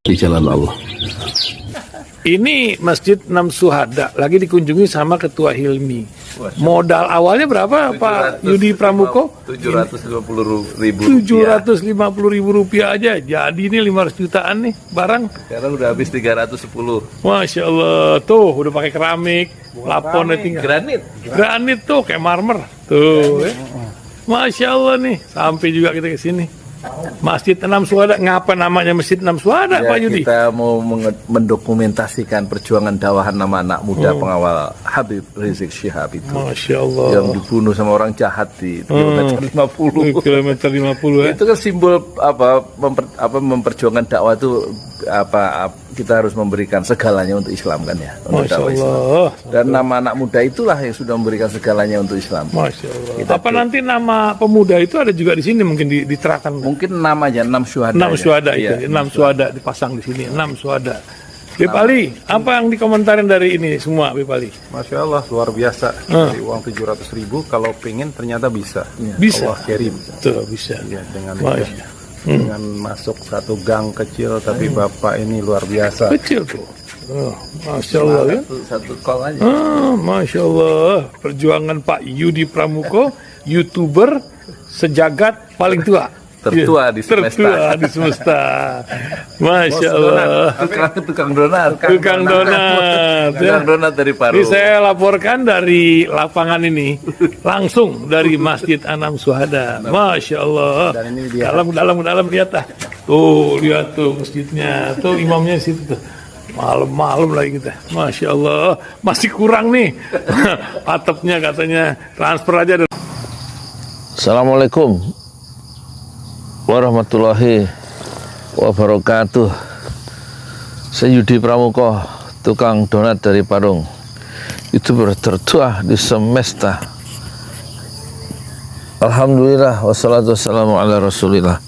di jalan Allah. Ini Masjid Enam Syuhada lagi dikunjungi sama Ketua Hilmi. Modal awalnya berapa Pak Yudi Pramuko? 750.000 Rp750.000 aja. Jadi ini 500 jutaan nih barang. Sekarang udah habis 310. Masya Allah, tuh udah pakai keramik, laponnya tinggal. Granit tuh kayak marmer. Tuh, Masya Allah nih, sampai juga kita ke sini. Masjid Enam Syuhada, ngapa namanya Masjid Enam Syuhada, Ya, Pak Yudi? kita mau mendokumentasikan perjuangan dakwah nama anak muda pengawal Habib Rizik Syihab itu. Masya Allah. Yang dibunuh sama orang jahat di kilometer 50. Kilometer 50 ya. Itu kan simbol memperjuangkan dakwah itu kita harus memberikan segalanya untuk Islam kan ya, untuk Masya dakwah Islam. Allah. Dan nama anak muda itulah yang sudah memberikan segalanya untuk Islam. Masya Allah. Apa nanti nama pemuda itu ada juga di sini mungkin diterahkan? Mungkin namanya Enam Syuhada. Enam Syuhada itu, Iya, Enam Syuhada dipasang di sini, Enam Syuhada. Bip Ali, apa yang dikomentarin dari ini semua, Bip Ali? Masya Allah, luar biasa. Dari uang 700.000, kalau pengen ternyata bisa. Bisa. Allah kirim. Tuh, bisa. Ya, Masya. dengan masuk satu gang kecil, tapi Bapak ini luar biasa. Kecil tuh. Oh, Masya Allah ya. Satu call aja. Masya Allah. Perjuangan Pak Yudi Pramuko, YouTuber sejagat paling tua. Tertua di semesta. Tertua di semesta. Masya Allah. Tukang donat. Tukang donat. Tukang donat dari Paru. Ini saya laporkan dari lapangan ini, langsung dari Masjid Enam Syuhada. Masya Allah. Dan ini dia. Dalam lihat ah. Tuh lihat tuh masjidnya, tuh imamnya di situ tuh. Malam-malam lagi kita. Masya Allah. Masih kurang nih. Atapnya katanya transfer aja. Assalamualaikum warahmatullahi wabarakatuh. Saya Yudi Pramuko, tukang donat dari Parung, YouTuber tertua di semesta. Alhamdulillah, wassalatu wassalamu ala rasulillah.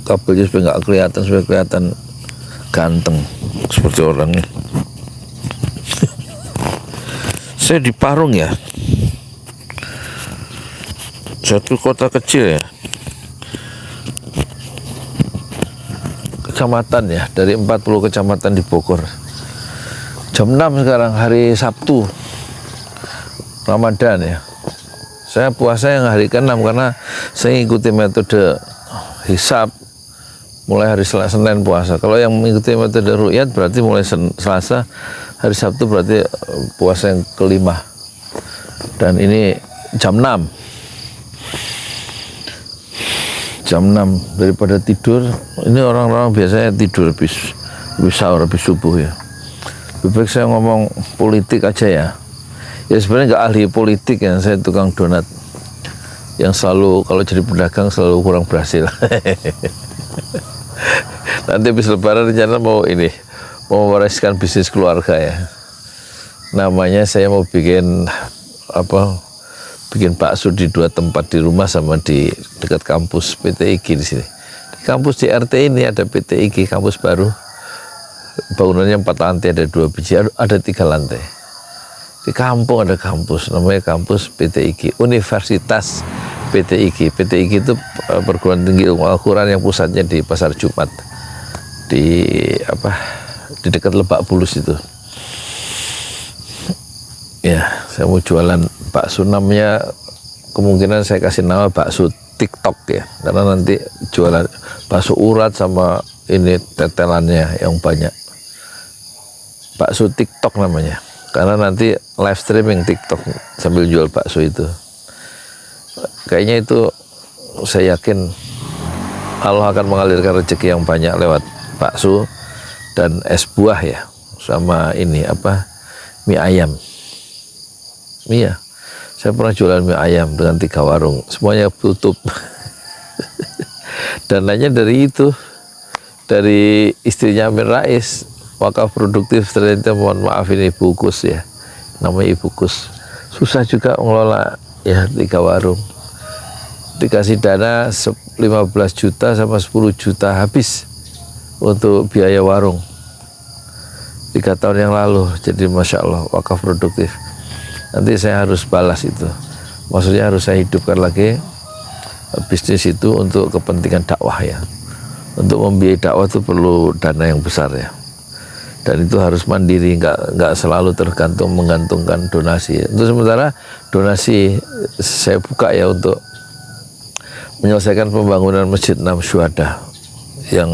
Kabelnya supaya nggak kelihatan, supaya kelihatan ganteng seperti orangnya. Saya di Parung ya, satu kota kecil ya, kecamatan ya, dari 40 kecamatan di Bogor. Jam 6 sekarang, hari Sabtu Ramadan ya. Saya puasa yang hari ke-6 karena saya ikuti metode hisab mulai hari Senin puasa. Kalau yang mengikuti metode ru'yat berarti mulai Selasa, hari Sabtu berarti puasa yang ke-5. Dan ini jam 6. Jam 6 daripada tidur. Ini orang-orang biasanya tidur habis sahur, habis subuh ya. Lebih baik saya ngomong politik aja ya. Ya sebenarnya nggak ahli politik ya, saya tukang donat yang selalu kalau jadi pedagang selalu kurang berhasil. Nanti habis lebaran rencana mau mewariskan bisnis keluarga ya. Namanya saya mau bikin bakso di 2 tempat, di rumah sama di dekat kampus PTIG di sini. Di kampus di RT ini ada PTIG, kampus baru. Bangunannya 4 lantai, ada 2 biji, ada 3 lantai. Di kampung ada kampus, namanya kampus PTIG, Universitas PTIG. PTIG itu perguruan tinggi ilmu Al-Quran yang pusatnya di Pasar Jumat, di dekat Lebak Bulus itu. Ya, saya mau jualan bakso, namanya kemungkinan saya kasih nama bakso TikTok ya, karena nanti jualan bakso urat sama ini tetelannya yang banyak. Bakso TikTok namanya, karena nanti live streaming TikTok sambil jual bakso itu. Kayaknya itu saya yakin Allah akan mengalirkan rezeki yang banyak lewat bakso dan es buah ya, sama ini mie ayam. Iya, saya pernah jualan mie ayam dengan 3 warung, semuanya tutup. Dananya dari itu, dari istrinya Amin Rais, wakaf produktif. Ternyata mohon maaf ini Ibu Kus ya, namanya Ibu Kus. Susah juga mengelola ya 3 warung. Dikasih dana 15 juta sama 10 juta habis untuk biaya warung 3 tahun yang lalu. Jadi Masya Allah, wakaf produktif. Nanti saya harus balas itu, maksudnya harus saya hidupkan lagi bisnis itu untuk kepentingan dakwah ya. Untuk membiayai dakwah itu perlu dana yang besar ya. Dan itu harus mandiri, nggak selalu menggantungkan donasi. Untuk sementara donasi saya buka ya untuk menyelesaikan pembangunan Masjid 6 Syuhada yang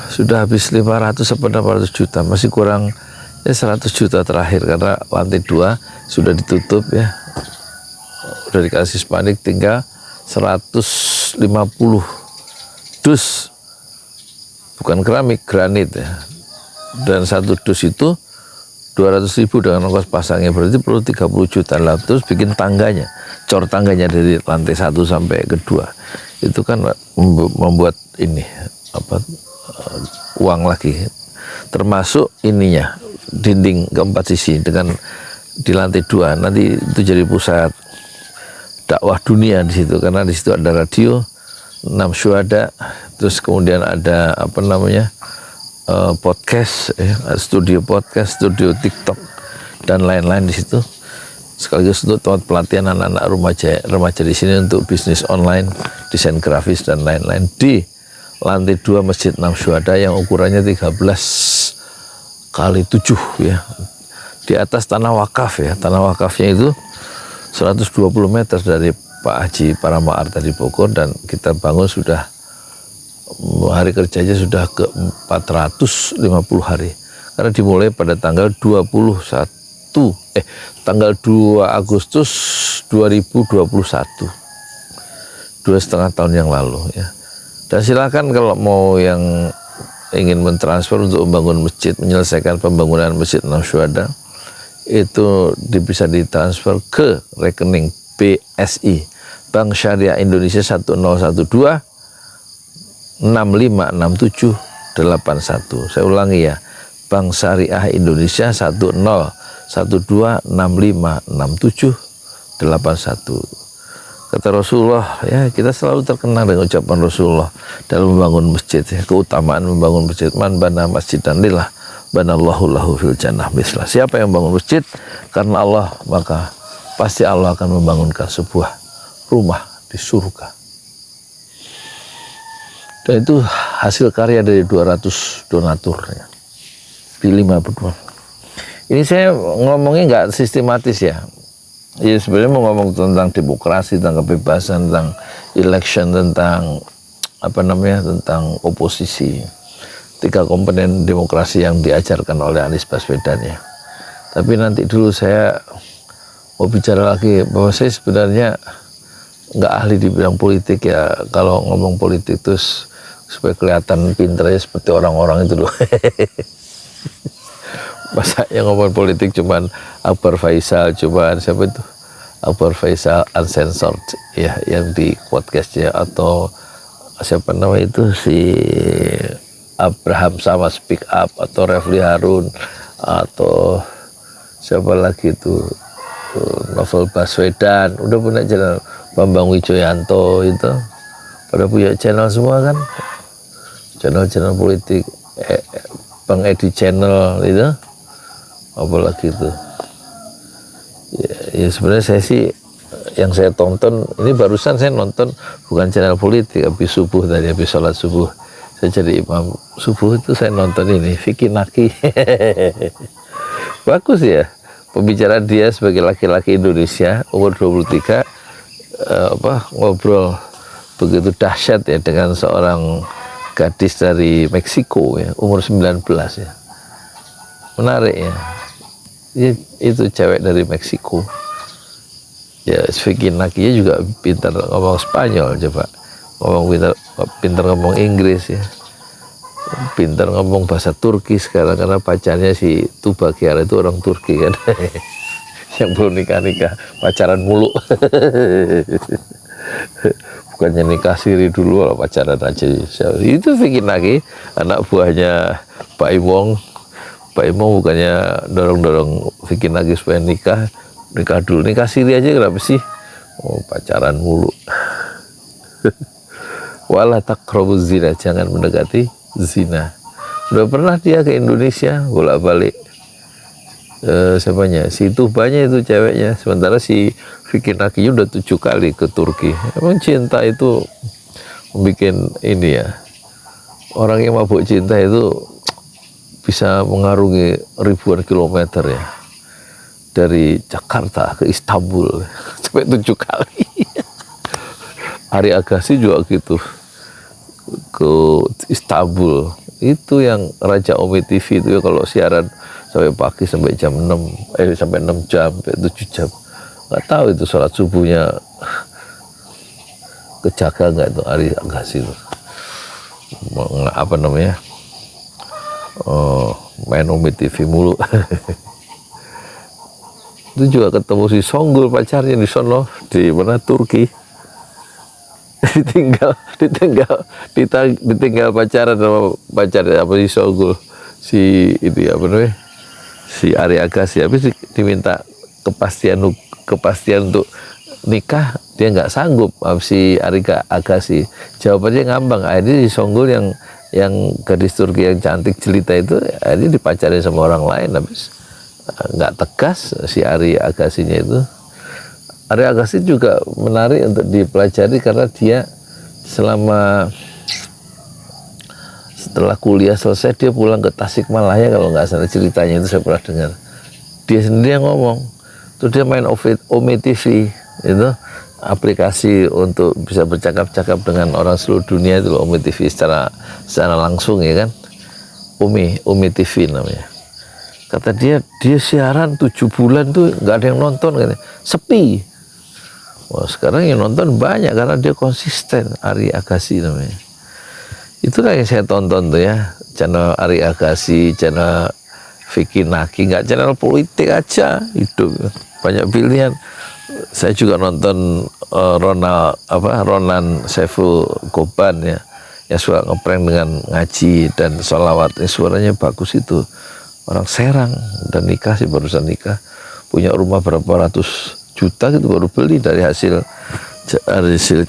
sudah habis 500 atau 600 juta, masih kurang 100 juta terakhir karena lantai 2 sudah ditutup ya, udah dikasih spanduk, tinggal 150 dus, bukan keramik, granit ya. Dan satu dus itu 200.000 dengan ongkos pasangnya, berarti perlu 30 juta lah. Terus bikin tangganya, cor tangganya dari lantai 1 sampai ke 2. Itu kan membuat ini uang lagi. Termasuk ininya, dinding keempat sisi dengan di lantai 2 nanti itu jadi pusat dakwah dunia di situ, karena di situ ada radio 6 Syuhada, terus kemudian ada podcast, studio podcast, studio TikTok dan lain-lain di situ. Sekaligus untuk tempat pelatihan anak-anak remaja di sini untuk bisnis online, desain grafis dan lain-lain di lantai 2 Masjid 6 Syuhada yang ukurannya 13 kali 7 ya. Di atas tanah wakaf ya. Tanah wakafnya itu 120 meter dari Pak Haji Parama Arta di Bogor, dan kita bangun sudah hari kerjanya sudah ke 450 hari, karena dimulai pada tanggal 2 Agustus 2021, 2,5 tahun yang lalu ya. Dan silakan kalau mau yang ingin mentransfer untuk membangun masjid, menyelesaikan pembangunan Masjid 6 Syuhada, itu bisa ditransfer ke rekening BSI, Bank Syariah Indonesia 1012 656781. Saya ulangi ya, Bank Syariah Indonesia 1012656781. Kata Rasulullah ya, kita selalu terkenal dengan ucapan Rasulullah dalam membangun masjid ya, keutamaan membangun masjid. Man bana masjidan lillah banallahu lahu fil jannah mislah. Siapa yang bangun masjid karena Allah, maka pasti Allah akan membangunkan sebuah rumah di surga. Dan itu hasil karya dari 200 donatur ya. Pilih 5 berdua. Ini saya ngomongnya nggak sistematis ya. Ya sebenarnya mau ngomong tentang demokrasi, tentang kebebasan, tentang election, tentang tentang oposisi. 3 komponen demokrasi yang diajarkan oleh Anies Baswedan ya. Tapi nanti dulu saya mau bicara lagi bahwa saya sebenarnya nggak ahli di bidang politik ya. Kalau ngomong politik terus supaya kelihatan pinternya seperti orang-orang itu loh. Masa yang ngomong politik cuman Akbar Faisal, cuman siapa itu? Akbar Faisal Uncensored ya, yang di podcastnya, atau siapa nama itu si Abraham sama Speak Up, atau Refli Harun, atau siapa lagi itu Novel Baswedan, udah punya channel. Bambang Wijoyanto itu pada punya channel semua kan, channel politik. Bang Edi channel itu, apalagi itu ya sebenarnya saya sih yang saya tonton ini, barusan saya nonton bukan channel politik, habis subuh tadi, habis sholat subuh saya jadi imam subuh itu saya nonton ini Vicky Naki. Bagus ya pembicaraan dia sebagai laki-laki Indonesia umur 23, ngobrol begitu dahsyat ya dengan seorang gadis dari Meksiko ya, umur 19 ya. Menarik ya. Itu cewek dari Meksiko. Ya, Vicky Nakia juga pintar ngomong Spanyol, coba. Pintar ngomong Inggris ya. Pintar ngomong bahasa Turki sekarang, karena pacarnya si Tuba Kiara itu orang Turki kan. Yang belum nikah-nikah, pacaran mulu. Bukannya nikah siri dulu, kalau pacaran aja. Itu Vicky Naki, anak buahnya Pak Imong. Pak Imong bukannya dorong-dorong Vicky Naki supaya nikah dulu, nikah siri aja kenapa sih? Oh, pacaran mulu. Wala taqrabuz zina, jangan mendekati zina. Udah pernah dia ke Indonesia bolak-balik siapanya, si Tubanya itu ceweknya, sementara si Vicky Nakiyu udah 7 kali ke Turki. Emang cinta itu bikin ini ya, orang yang mabuk cinta itu bisa mengarungi ribuan kilometer ya, dari Jakarta ke Istanbul sampai 7 kali. Ari Agassi juga gitu, ke Istanbul. Itu yang Raja Omi TV itu ya, kalau siaran sampai pagi sampai jam 6, sampai 6 jam, sampai 7 jam. Nggak tahu itu sholat subuhnya kejaga nggak itu Ari Agassi itu. Apa namanya? Main Omi TV mulu. Itu juga ketemu si Songgul pacarnya di sono, di mana, Turki. ditinggal pacaran sama pacarnya apa si Songgul, si ini apa namanya, si Ari Agassi. Habis diminta kepastian untuk nikah, dia nggak sanggup. Si Ari Agassi jawabannya ngambang. Akhirnya si Songgul yang gadis Turki yang cantik jelita itu akhirnya dipacarin sama orang lain. Habis nggak tegas si Ari Agassinya itu. Ari Agassi juga menarik untuk dipelajari karena dia setelah kuliah selesai dia pulang ke Tasikmalaya, kalau nggak salah ceritanya itu saya pernah dengar. Dia sendiri yang ngomong, tuh dia main Omi TV, itu aplikasi untuk bisa bercakap-cakap dengan orang seluruh dunia itu loh, Omi TV secara langsung ya kan, Omi TV namanya. Kata dia siaran 7 bulan tuh nggak ada yang nonton, katanya, sepi. Wah, sekarang yang nonton banyak karena dia konsisten. Ari Agassi namanya. Itulah yang saya tonton tuh ya, channel Ari Agassi, channel Vicky Naki, nggak channel politik aja, hidup banyak pilihan. Saya juga nonton Ronan Saiful Goban ya, yang suka ngeprank dengan ngaji dan sholawat. Suaranya bagus itu, orang Serang, dan nikah sih, barusan nikah, punya rumah berapa ratus juta gitu, baru beli dari hasil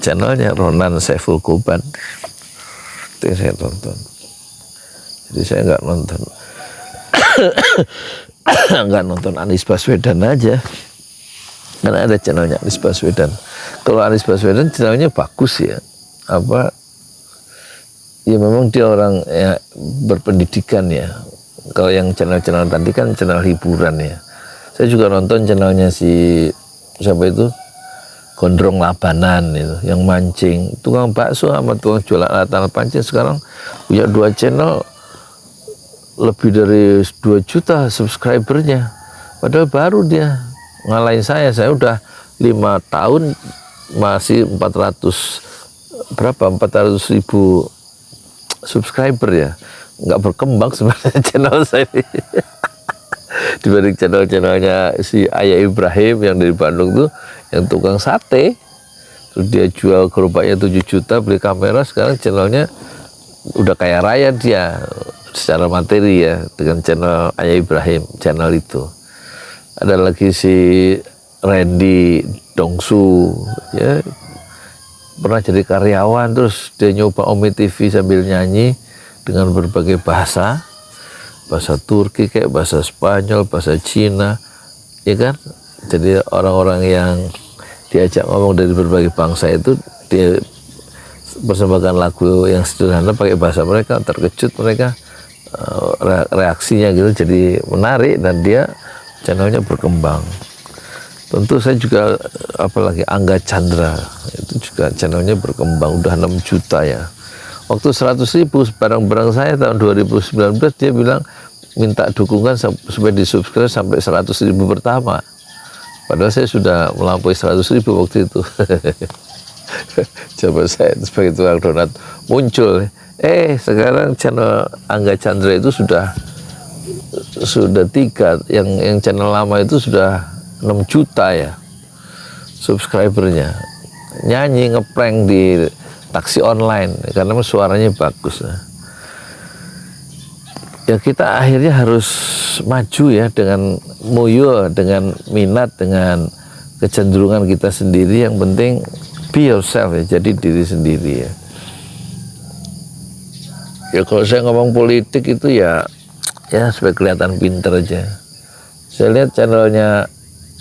channelnya Ronan Saiful Goban. Itu yang saya tonton. Jadi saya nggak nonton Anies Baswedan aja, karena ada channelnya Anies Baswedan. Kalau Anies Baswedan channelnya bagus ya, ya memang dia orang ya, berpendidikan ya. Kalau yang channel-channel tadi kan channel hiburan ya. Saya juga nonton channelnya si siapa itu, Gondrong Labanan itu, yang mancing, tukang bakso sama tukang jualan alat pancing. Sekarang punya 2 channel, lebih dari 2 juta subscribernya. Padahal baru dia ngalahin saya udah 5 tahun masih 400.000 subscriber ya. Nggak berkembang sebenarnya channel saya ini. Dibanding channelnya si Ayah Ibrahim yang dari Bandung tuh, yang tukang sate, terus dia jual gerobaknya 7 juta, beli kamera. Sekarang channelnya udah kaya raya dia secara materi ya, dengan channel Ayah Ibrahim, channel itu. Ada lagi si Randy Dongsu ya, pernah jadi karyawan, terus dia nyoba Omi TV sambil nyanyi dengan berbagai bahasa Turki, kayak bahasa Spanyol, bahasa Cina, ya kan? Jadi orang-orang yang diajak ngomong dari berbagai bangsa itu dia persembahkan lagu yang sederhana pakai bahasa mereka, terkejut mereka reaksinya gitu, jadi menarik, dan dia channelnya berkembang. Tentu saya juga, apalagi Angga Chandra itu juga channelnya berkembang, udah 6 juta ya. Waktu 100.000 barang-barang saya tahun 2019, dia bilang minta dukungan supaya di-subscribe sampai 100.000 pertama. Padahal saya sudah melampaui 100.000 waktu itu. Coba saya sebagai tukang donat muncul. Sekarang channel Angga Chandra itu sudah 3, yang channel lama itu sudah 6 juta ya subscribernya. Nyanyi ngeprank di taksi online karena suaranya bagus. Ya kita akhirnya harus maju ya, dengan muyul, dengan minat, dengan kecenderungan kita sendiri. Yang penting be yourself ya, jadi diri sendiri ya. Ya kalau saya ngomong politik itu ya supaya kelihatan pinter aja. Saya lihat channelnya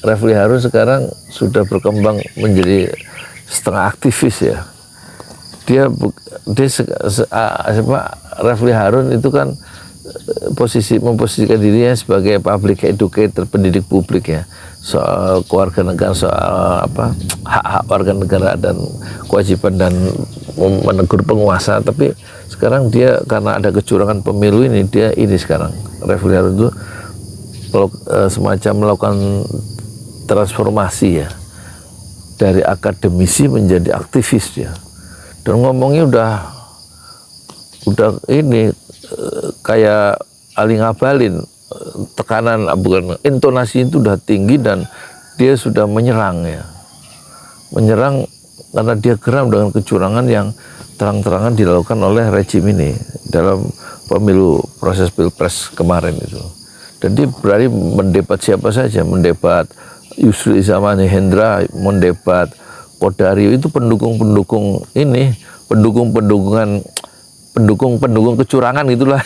Refli Harun sekarang sudah berkembang menjadi setengah aktivis ya. Dia Refli Harun itu kan memposisikan dirinya sebagai public educator, pendidik publik ya, soal keluarga negara, soal hak-hak warga negara dan kewajiban dan menegur penguasa. Tapi sekarang dia karena ada kecurangan pemilu ini, dia ini sekarang Refli Harun itu semacam melakukan transformasi ya, dari akademisi menjadi aktivis ya, dan ngomongnya udah ini kayak Ali Ngabalin, tekanan bukan intonasi itu udah tinggi dan dia sudah menyerang ya, menyerang karena dia geram dengan kecurangan yang terang-terangan dilakukan oleh rejim ini dalam pemilu proses pilpres kemarin itu. Dan dia berani mendebat siapa saja, mendebat Yusril Iza Mahendra, mendebat Qodario, itu pendukung ini, pendukung kecurangan gitulah.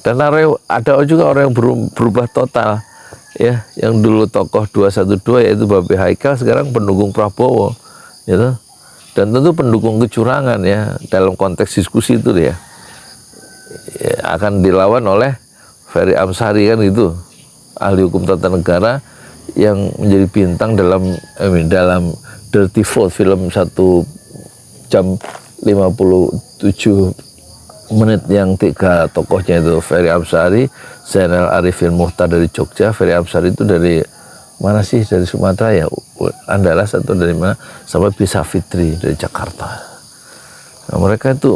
Dan ada juga orang yang berubah total ya, yang dulu tokoh 212 yaitu Babe Haikal sekarang pendukung Prabowo gitu. Dan tentu pendukung kecurangan ya, dalam konteks diskusi itu ya akan dilawan oleh Ferry Amsari kan itu, ahli hukum tata negara yang menjadi bintang dalam Dirty Vote, film 1 jam 57 menit yang 3 tokohnya itu Ferry Amsari, Zainal Arifin Muhtar dari Jogja. Ferry Amsari itu dari mana sih, dari Sumatera ya, Andalas atau dari mana, sampai Bisa Fitri dari Jakarta. Nah, mereka itu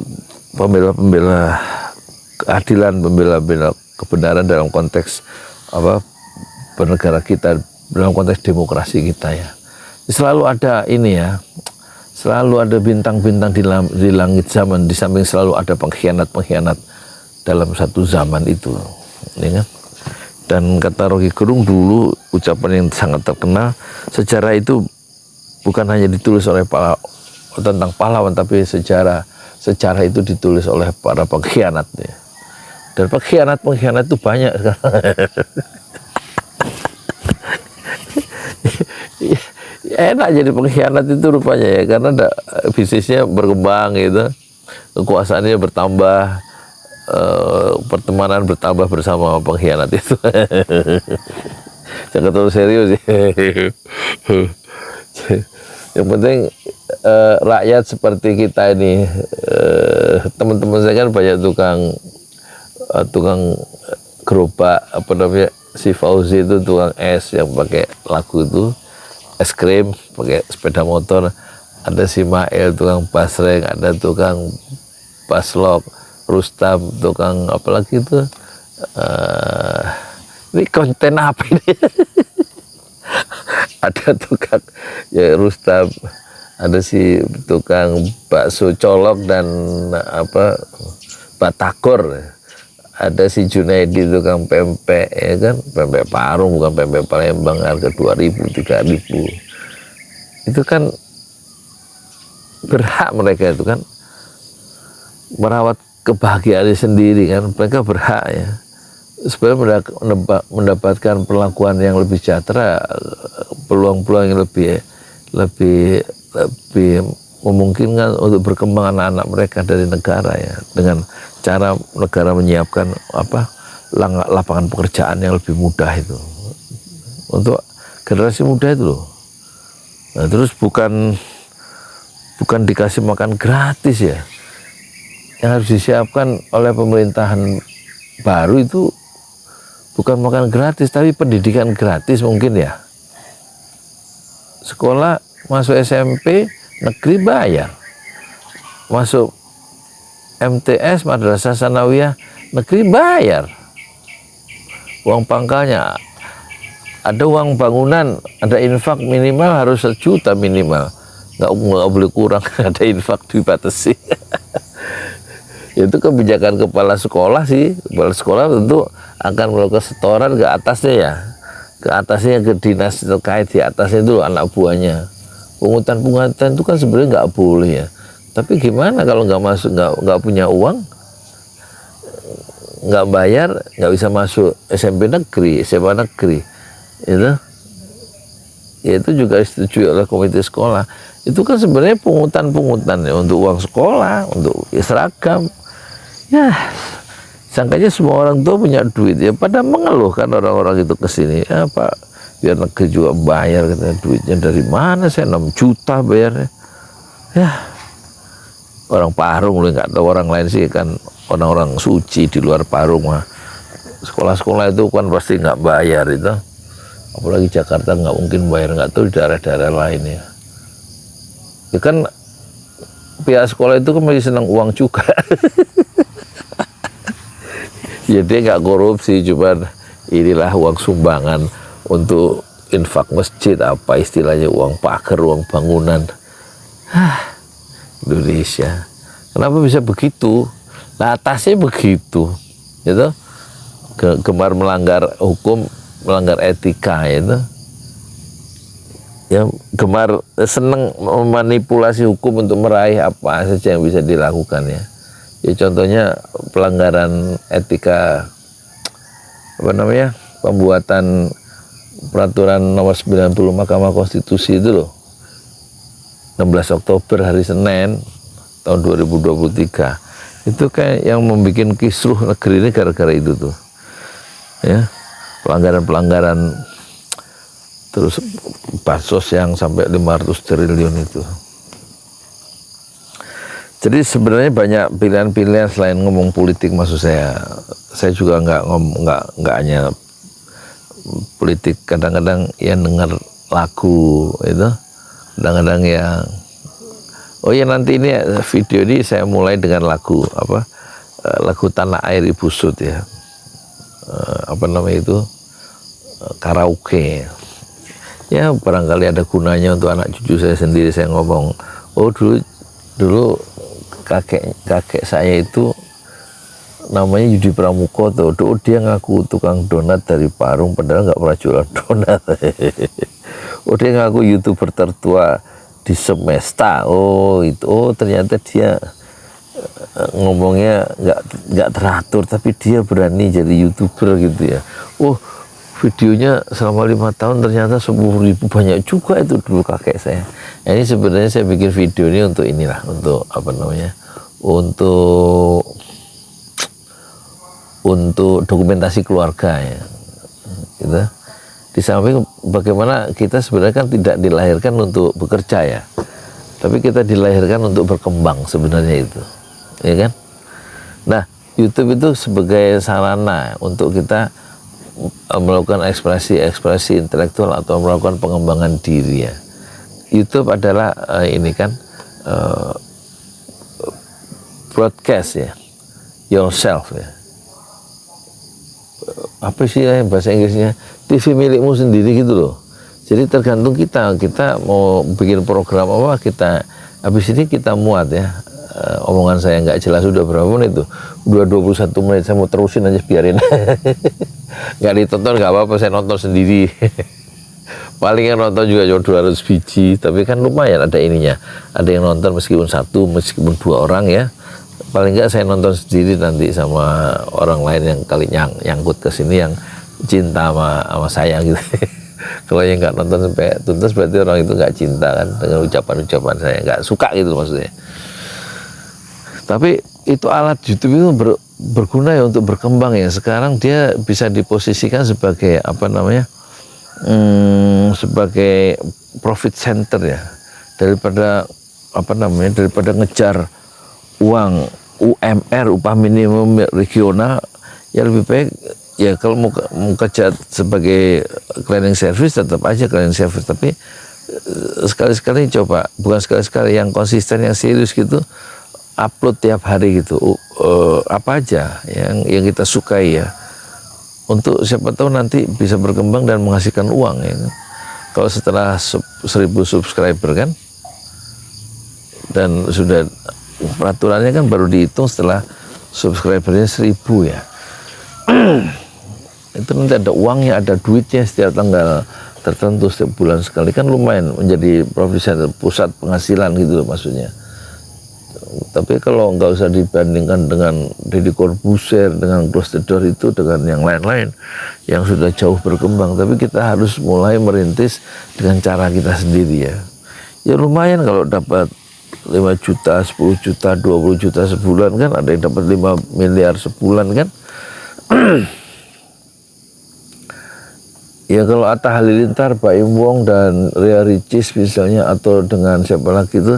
pembela-pembela keadilan, pembela-pembela kebenaran dalam konteks bernegara kita, dalam konteks demokrasi kita ya. Selalu ada ini ya, selalu ada bintang-bintang di langit zaman, di samping selalu ada pengkhianat-pengkhianat dalam satu zaman itu, ya kan? Dan kata Rocky Gerung dulu, ucapan yang sangat terkenal, sejarah itu bukan hanya ditulis oleh tentang pahlawan, tapi sejarah itu ditulis oleh para pengkhianat ya. Dan pengkhianat itu banyak sekarang. Enak jadi pengkhianat itu rupanya ya, karena bisnisnya berkembang gitu, kekuasaannya bertambah, pertemanan bertambah bersama pengkhianat itu. Jangan terlalu serius ya. Yang penting rakyat seperti kita ini, teman-teman saya kan banyak tukang gerobak, si Fauzi itu tukang es yang pakai lagu itu, es krim, pakai sepeda motor. Ada si Mael tukang basreng, ada tukang baslok, Rustam tukang apalagi itu, ini konten apa ini? Ada tukang ya Rustam, ada si tukang bakso colok dan batagor. Ada si Junaidi tukang pempek ya kan, pempek Parung, bukan pempek Palembang, harga 2.000, 3.000. Itu kan berhak mereka itu kan merawat kebahagiaannya sendiri kan, mereka berhak ya supaya mendapatkan perlakuan yang lebih sejahtera, peluang-peluang yang lebih memungkinkan untuk berkembang anak-anak mereka dari negara ya, dengan cara negara menyiapkan lapangan pekerjaan yang lebih mudah itu untuk generasi muda itu loh. Nah, terus bukan dikasih makan gratis ya, yang harus disiapkan oleh pemerintahan baru itu bukan makan gratis tapi pendidikan gratis mungkin ya. Sekolah masuk SMP negeri bayar, masuk MTS Madrasah Sanawiyah negeri bayar, uang pangkalnya ada, uang bangunan ada, infak minimal harus 1 juta minimal, nggak boleh kurang. Ada infak dibatasi. Itu kebijakan kepala sekolah sih, kepala sekolah tentu akan melakukan setoran ke atasnya ya, ke atasnya, ke dinas terkait di atasnya itu anak buahnya. Pungutan itu kan sebenarnya nggak boleh ya. Tapi gimana kalau nggak masuk, nggak punya uang, nggak bayar nggak bisa masuk SMP negeri, SMA negeri, itu ya itu juga disetujui oleh komite sekolah. Itu kan sebenarnya pungutan ya, untuk uang sekolah, untuk seragam. Ya, sangkanya semua orang tua punya duit ya, pada mengeluh kan orang-orang itu kesini. Ya Pak, biar negeri juga bayar, katanya duitnya dari mana, saya 6 juta bayarnya. Ya, orang Parung lu nggak tahu, orang lain sih kan orang-orang suci di luar Parung mah. Sekolah-sekolah itu kan pasti nggak bayar itu. Apalagi Jakarta nggak mungkin bayar, nggak tahu di daerah-daerah lain ya. Ya kan pihak sekolah itu kan masih senang uang juga. Ya dia nggak korupsi, cuman inilah uang sumbangan untuk infak masjid, apa istilahnya, uang pagar, uang bangunan. Indonesia, kenapa bisa begitu? Nah, atasnya begitu, gitu. Gemar melanggar hukum, melanggar etika, itu. Ya, gemar seneng memanipulasi hukum untuk meraih apa saja yang bisa dilakukan ya. Ya contohnya pelanggaran etika, apa namanya, pembuatan peraturan nomor 90 Mahkamah Konstitusi itu loh, 16 Oktober hari Senin tahun 2023. Itu kayak yang membuat kisruh negeri ini gara-gara itu tuh. Ya, pelanggaran-pelanggaran, terus bansos yang sampai 500 triliun itu. Jadi sebenarnya banyak pilihan-pilihan selain ngomong politik, maksud saya. Saya juga nggak hanya politik, kadang-kadang ya dengar lagu itu, kadang-kadang ya, oh ya nanti ini video ini saya mulai dengan lagu apa, lagu Tanah Air Ibu Sud ya, apa namanya itu, karaoke. Ya barangkali ada gunanya untuk anak cucu saya sendiri. Saya ngomong, oh dulu kakek saya itu namanya Yudi Pramukoto, dia ngaku tukang donat dari Parung padahal nggak pernah jualan donat. Oh dia ngaku YouTuber tertua di semesta. Oh itu, oh ternyata dia ngomongnya nggak teratur, tapi dia berani jadi YouTuber gitu ya. Oh videonya selama 5 tahun ternyata 10.000 banyak juga itu dulu kakek saya. Nah, ini sebenarnya saya bikin video ini untuk inilah, untuk apa namanya, untuk dokumentasi keluarga ya, gitu. Di samping bagaimana kita sebenarnya kan tidak dilahirkan untuk bekerja ya, tapi kita dilahirkan untuk berkembang sebenarnya itu, ya kan? Nah, YouTube itu sebagai sarana untuk kita melakukan ekspresi intelektual atau melakukan pengembangan diri ya. YouTube adalah ini kan broadcast ya, yourself ya. Apa sih ya bahasa Inggrisnya, TV milikmu sendiri gitu loh. Jadi tergantung kita mau bikin program apa, kita habis ini kita muat ya. Omongan saya nggak jelas udah berapa menit itu, udah 21 menit, saya mau terusin aja biarin. Nggak ditonton nggak apa-apa, saya nonton sendiri. Paling yang nonton juga cuma 200 biji, tapi kan lumayan ada ininya, ada yang nonton meskipun 1, meskipun 2 orang ya. Paling nggak saya nonton sendiri nanti sama orang lain yang kali nyangkut ke sini, yang cinta sama saya gitu. Kalau yang nggak nonton sampai tuntas berarti orang itu nggak cinta kan dengan ucapan-ucapan saya, nggak suka gitu maksudnya. Tapi itu alat YouTube itu berguna ya untuk berkembang ya. Sekarang dia bisa diposisikan sebagai apa namanya, sebagai profit center ya, daripada apa namanya, daripada ngejar uang UMR, upah minimum regional, ya lebih baik ya kalau mau kerja sebagai cleaning service tetap aja cleaning service, tapi sekali-sekali coba, bukan sekali-sekali, yang konsisten, yang serius gitu, upload tiap hari gitu, apa aja yang kita sukai ya, untuk siapa tahu nanti bisa berkembang dan menghasilkan uang ya. Kalau setelah 1000 subscriber kan, dan sudah peraturannya kan baru dihitung setelah subscribernya 1000 ya. Itu nanti ada uangnya, ada duitnya setiap tanggal tertentu, setiap bulan sekali, kan lumayan menjadi profit center, pusat penghasilan gitu loh maksudnya. Tapi kalau nggak usah dibandingkan dengan Deddy Corbuzier, dengan Close the Door itu, dengan yang lain-lain yang sudah jauh berkembang. Tapi kita harus mulai merintis dengan cara kita sendiri ya. Ya lumayan kalau dapat 5 juta, 10 juta, 20 juta sebulan kan, ada yang dapat 5 miliar sebulan kan. Ya kalau Atta Halilintar, Pak Im Wong dan Ria Ricis misalnya, atau dengan siapa lagi itu,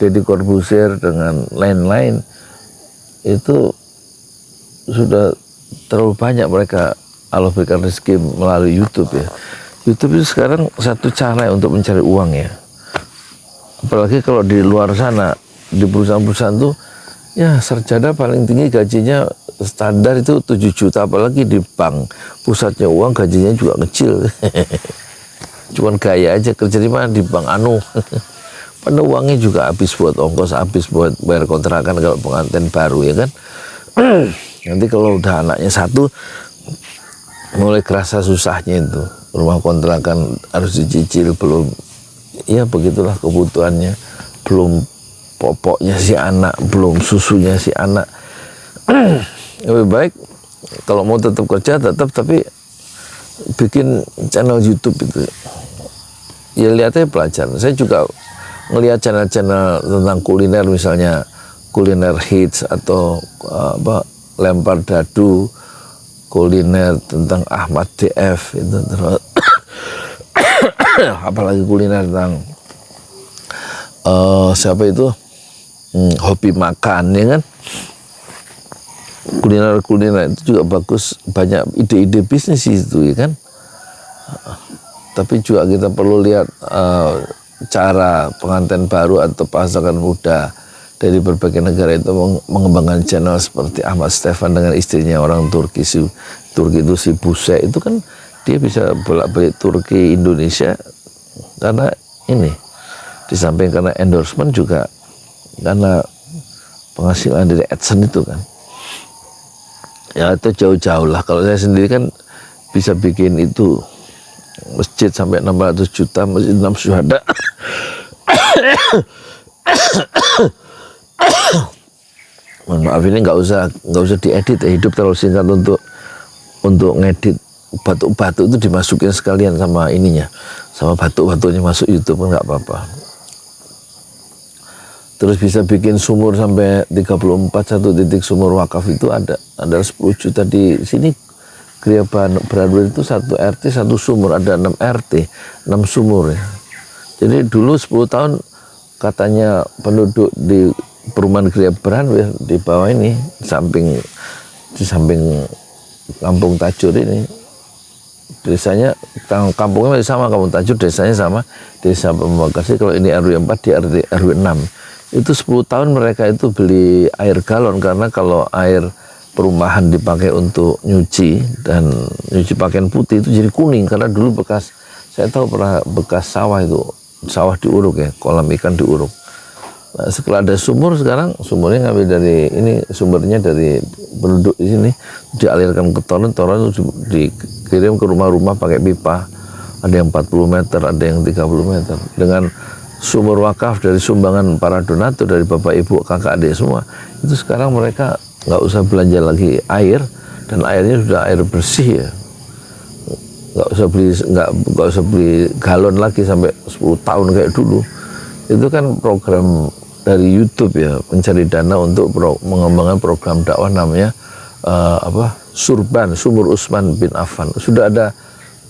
Deddy Corbuzier dengan lain-lain, itu sudah terlalu banyak mereka Allah berikan rezeki melalui YouTube ya. YouTube itu sekarang satu cara untuk mencari uang ya. Apalagi kalau di luar sana, di perusahaan-perusahaan tuh, ya sarjana paling tinggi gajinya standar itu 7 juta, apalagi di bank pusatnya uang gajinya juga kecil. Cuman gaya aja, kerja di mana, di bank anu. Padahal uangnya juga habis buat ongkos, habis buat bayar kontrakan kalau pengantin baru ya kan. Nanti kalau udah anaknya satu, mulai kerasa susahnya itu. Rumah kontrakan harus dicicil, belum, ya begitulah kebutuhannya. Belum popoknya si anak, belum susunya si anak. Lebih baik kalau mau tetap kerja, tapi bikin channel YouTube itu. Ya lihatnya pelajaran. Saya juga ngelihat channel-channel tentang kuliner, misalnya kuliner hits atau lempar dadu, kuliner tentang Ahmad DF itu terus. Apalagi kuliner tentang siapa itu, hobi makan ya kan. Kuliner itu juga bagus, banyak ide-ide bisnis itu ya kan. Tapi juga kita perlu lihat cara pengantin baru atau pasangan muda dari berbagai negara itu mengembangkan channel seperti Ahmad Stefan dengan istrinya orang Turki itu si Buse itu kan, dia bisa bolak-balik Turki Indonesia karena ini, di samping karena endorsement juga karena penghasilan dari AdSense itu kan. Ya itu jauh-jauh lah. Kalau saya sendiri kan bisa bikin itu masjid sampai 600 juta, masjid 6 syuhada. Mohon maaf, ini nggak usah diedit ya, hidup terlalu singkat untuk ngedit. Batu-batu itu dimasukin sekalian sama ininya, sama batu-batunya masuk YouTube kan nggak apa-apa. Terus bisa bikin sumur sampai 34, satu titik sumur wakaf itu ada 10 juta di sini. Gria Brandwell itu 1 RT 1 sumur, ada 6 RT 6 sumur ya. Jadi dulu 10 tahun katanya penduduk di perumahan Gria Brandwell di bawah ini, di samping Kampung Tajur ini, desanya, kampungnya masih sama, Kampung Tajur desanya sama, desa Pembakasi. Kalau ini RW 4 di RW 6 itu 10 tahun mereka itu beli air galon, karena kalau air perumahan dipakai untuk nyuci dan nyuci pakaian putih itu jadi kuning, karena dulu saya tahu pernah bekas sawah itu, sawah diuruk ya, kolam ikan diuruk. Nah, setelah ada sumur, sekarang sumurnya ngambil dari ini, sumbernya dari penduduk di sini, dialirkan ke toren itu dikirim ke rumah-rumah pakai pipa, ada yang 40 meter, ada yang 30 meter, dengan sumur wakaf dari sumbangan para donatur dari bapak ibu kakak adik semua. Itu sekarang mereka nggak usah belanja lagi air, dan airnya sudah air bersih ya, nggak usah beli galon lagi sampai 10 tahun kayak dulu. Itu kan program dari YouTube ya, mencari dana untuk mengembangkan program dakwah namanya Sumur Utsman bin Affan. Sudah ada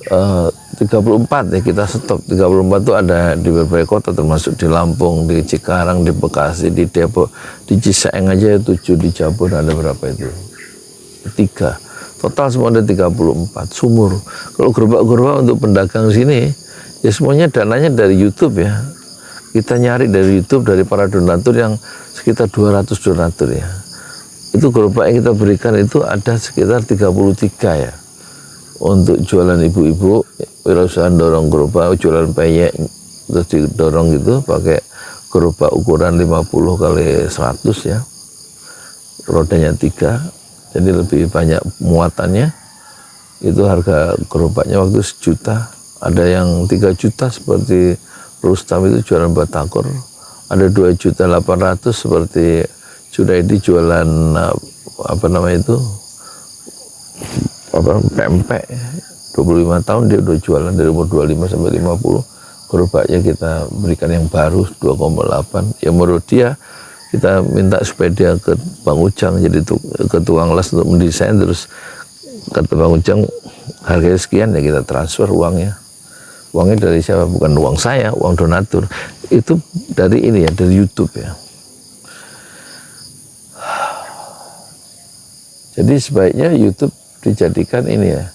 34 ya, kita stop 34 itu ada di berbagai kota, termasuk di Lampung, di Cikarang, di Bekasi, di Depok, di Cisaeng aja 7, di Jabon ada berapa itu? 3. Total semua ada 34 sumur. Kalau gerobak-gerobak untuk pedagang sini, ya semuanya dananya dari YouTube ya. Kita nyari dari YouTube, dari para donatur yang sekitar 200 donatur ya. Itu gerobak yang kita berikan itu ada sekitar 33 ya. Untuk jualan ibu-ibu, wirausaha dorong gerobak, jualan peyek, terus didorong gitu pakai gerobak ukuran 50 kali 100 ya, rodanya 3, jadi lebih banyak muatannya. Itu harga gerobaknya waktu 1 juta, ada yang 3 juta seperti Rustam itu jualan batagor, ada 2.800.000 seperti Junaidi jualan apa namanya itu, apa pempek. 25 tahun dia udah jualan dari umur 25 sampai 50. Gerobaknya kita berikan yang baru 2,8. Ya menurut dia kita minta supaya dia ke Bang Ujang jadi ke tukang las untuk mendesain, terus kata Bang Ujang harganya sekian, ya kita transfer uangnya. Uangnya dari siapa? Bukan uang saya, uang donatur. Itu dari ini ya, dari YouTube ya. Jadi sebaiknya YouTube dijadikan ini ya,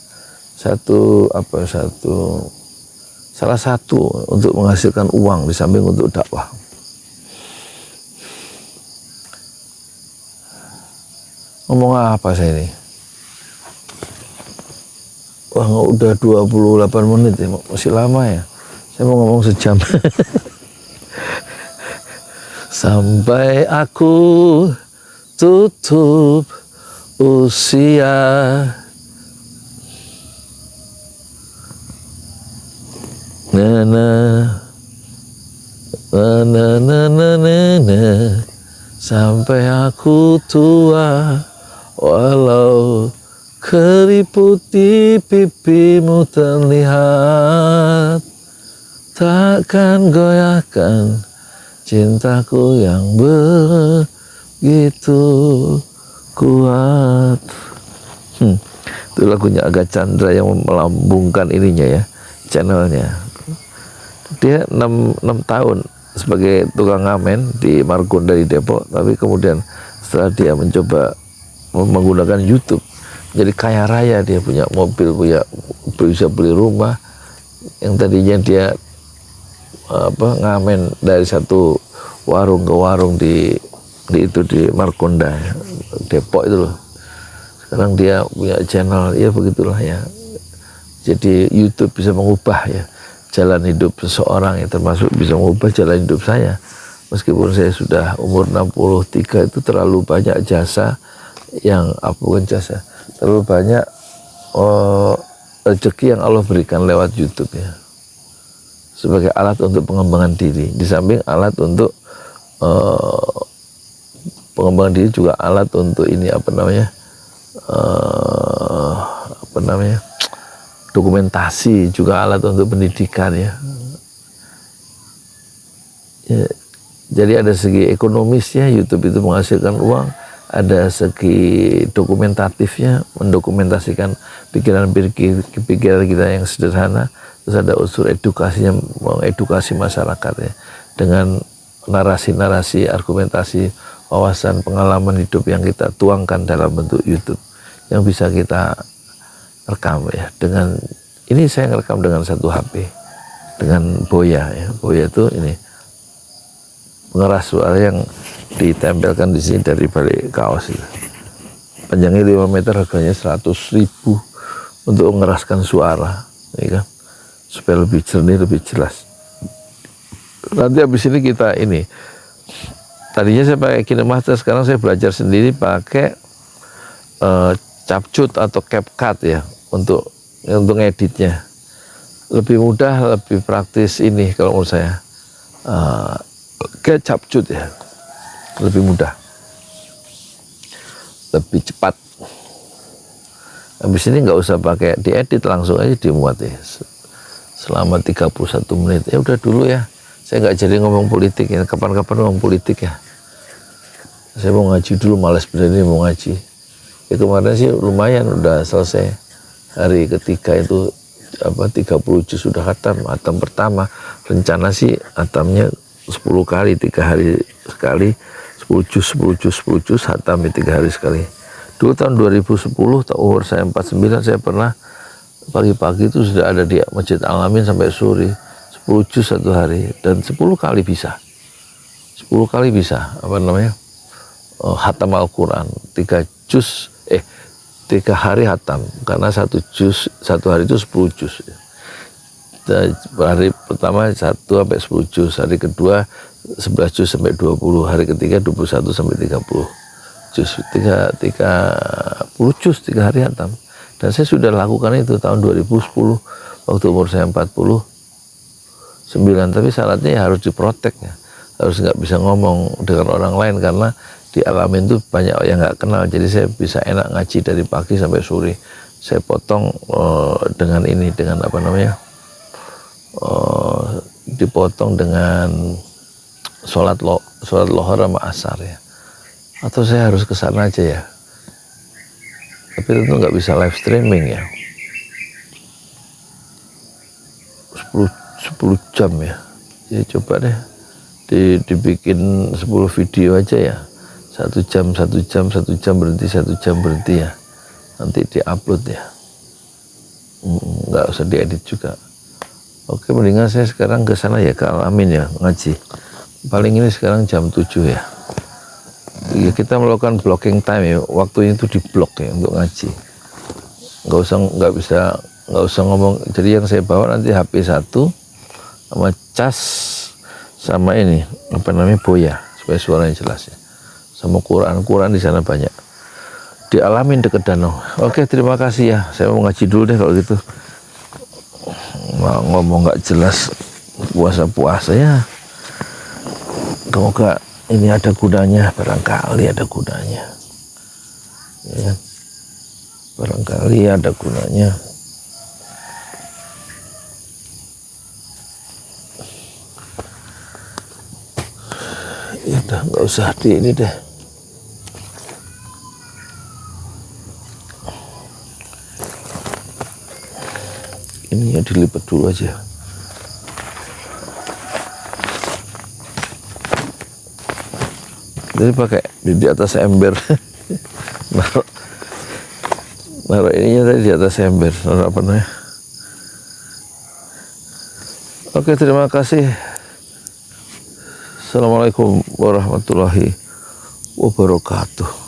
salah satu untuk menghasilkan uang di samping untuk dakwah. Ngomong apa saya ini? Wah, udah 28 menit ya, masih lama ya. Saya mau ngomong sejam. Sampai aku tutup usia, na na na na na na na, sampai aku tua, walau keriput di pipimu terlihat, takkan goyahkan cintaku yang begitu kuat. Itu lagunya Aga Chandra yang melambungkan ininya ya, channelnya. Dia 6 tahun sebagai tukang ngamen di Margonda di Depok, tapi kemudian setelah dia mencoba menggunakan YouTube, jadi kaya raya, dia punya mobil, bisa beli rumah. Yang tadinya dia ngamen dari satu warung ke warung di Margonda Depok itu loh. Sekarang dia punya channel, ya begitulah ya. Jadi YouTube bisa mengubah ya jalan hidup seseorang, ya termasuk bisa mengubah jalan hidup saya. Meskipun saya sudah umur 63, itu terlalu banyak jasa yang bukan jasa, terlalu banyak rezeki yang Allah berikan lewat YouTube ya, sebagai alat untuk pengembangan diri. Di samping alat untuk pengembangan diri, juga alat untuk ini dokumentasi, juga alat untuk pendidikan ya. Jadi ada segi ekonomisnya, YouTube itu menghasilkan uang, ada segi dokumentatifnya, mendokumentasikan pikiran kita yang sederhana, terus ada unsur edukasinya, mengedukasi masyarakat ya, dengan narasi-narasi, argumentasi, wawasan, pengalaman hidup yang kita tuangkan dalam bentuk YouTube yang bisa kita rekam ya. Dengan ini saya ngerekam dengan satu HP dengan Boya ya. Boya itu ini pengeras suara yang ditempelkan di sini dari balik kaos itu. Panjangnya 5 meter, harganya 100.000 untuk mengeraskan suara, ya kan? Supaya lebih jernih, lebih jelas. Nanti habis ini kita ini. Tadinya saya pakai KineMaster, sekarang saya belajar sendiri pakai CapCut atau CapCut ya untuk ngeditnya. Lebih mudah, lebih praktis ini kalau menurut saya. Kayak CapCut ya, lebih mudah, lebih cepat. Habis ini nggak usah pakai diedit, langsung aja dimuat ya, selama 31 menit. Ya udah dulu ya, saya nggak jadi ngomong politik ya, kapan-kapan ngomong politik ya. Saya mau ngaji dulu, malas bener ini mau ngaji. Ya kemarin sih lumayan, udah selesai. Hari ketiga itu 30 juz sudah khatam pertama. Rencana sih khatamnya 10 kali, 3 hari sekali, 10 juz hatam 3 hari sekali. Dulu tahun 2010, umur saya 49, saya pernah pagi-pagi itu sudah ada di Masjid Al-Amin sampai sore, 10 juz satu hari, dan 10 kali bisa. 10 kali bisa, hatam Al-Quran, 3 hari hatam, karena 1 juz, satu hari itu 10 juz. Hari pertama 1 sampai 10 juz, hari kedua 11 juz sampai 20, hari ketiga 21 sampai 30 juz, 30 juz 3 hari hatam. Dan saya sudah lakukan itu tahun 2010 waktu umur saya 40. 9, tapi syaratnya ya harus diprotek ya. Harus nggak bisa ngomong dengan orang lain karena di Al-Amin itu banyak yang nggak kenal. Jadi saya bisa enak ngaji dari pagi sampai sore. Saya potong dengan ini, dengan apa namanya, dipotong dengan sholat lohor sama asar ya. Atau saya harus ke sana aja ya. Tapi tentu nggak bisa live streaming ya. 10 jam ya. Jadi coba deh dibikin 10 video aja ya. 1 jam, 1 jam, 1 jam berhenti, 1 jam berhenti ya. Nanti diupload ya. Nggak usah diedit juga. Oke, mendingan saya sekarang ke sana ya, ke Al-Amin ya, ngaji. Paling ini sekarang jam 7 ya. Ya, kita melakukan blocking time ya, waktunya itu diblok ya untuk ngaji. Nggak usah ngomong. Jadi yang saya bawa nanti HP 1 sama cas sama ini apa namanya boya supaya suaranya jelas ya. Sama Quran di sana banyak. Di Al-Amin dekat danau. Oke, terima kasih ya. Saya mau ngaji dulu deh kalau gitu. Ngomong nggak jelas puasa ya. Semoga ini ada gunanya, barangkali ada gunanya. Ya. Barangkali ada gunanya. Ya udah, nggak usah di ini deh. Ini ya dilipat dulu aja. Jadi pakai di atas ember. naruh ininya tadi di atas ember. Naruh apa namanya? Oke, terima kasih. Assalamualaikum warahmatullahi wabarakatuh.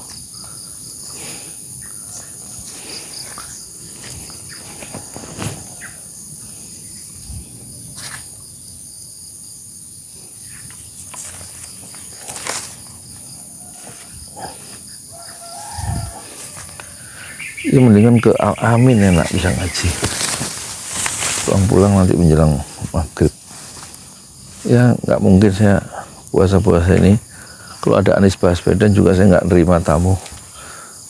Ya mendingan ke Al-Amin enak, bisa ngaji. Pulang-pulang nanti menjelang maghrib. Ya nggak mungkin saya puasa-puasa ini. Kalau ada Anies Baswedan juga saya nggak nerima tamu.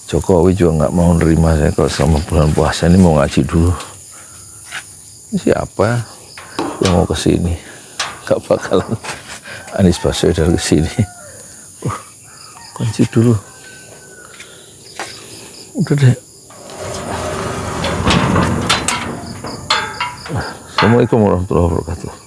Jokowi juga nggak mau nerima saya kalau selama bulan puasa ini, mau ngaji dulu. Siapa yang mau ke sini? Nggak bakalan Anies Baswedan ke sini. Kunci dulu. Udah deh. Assalamualaikum warahmatullahi wabarakatuh.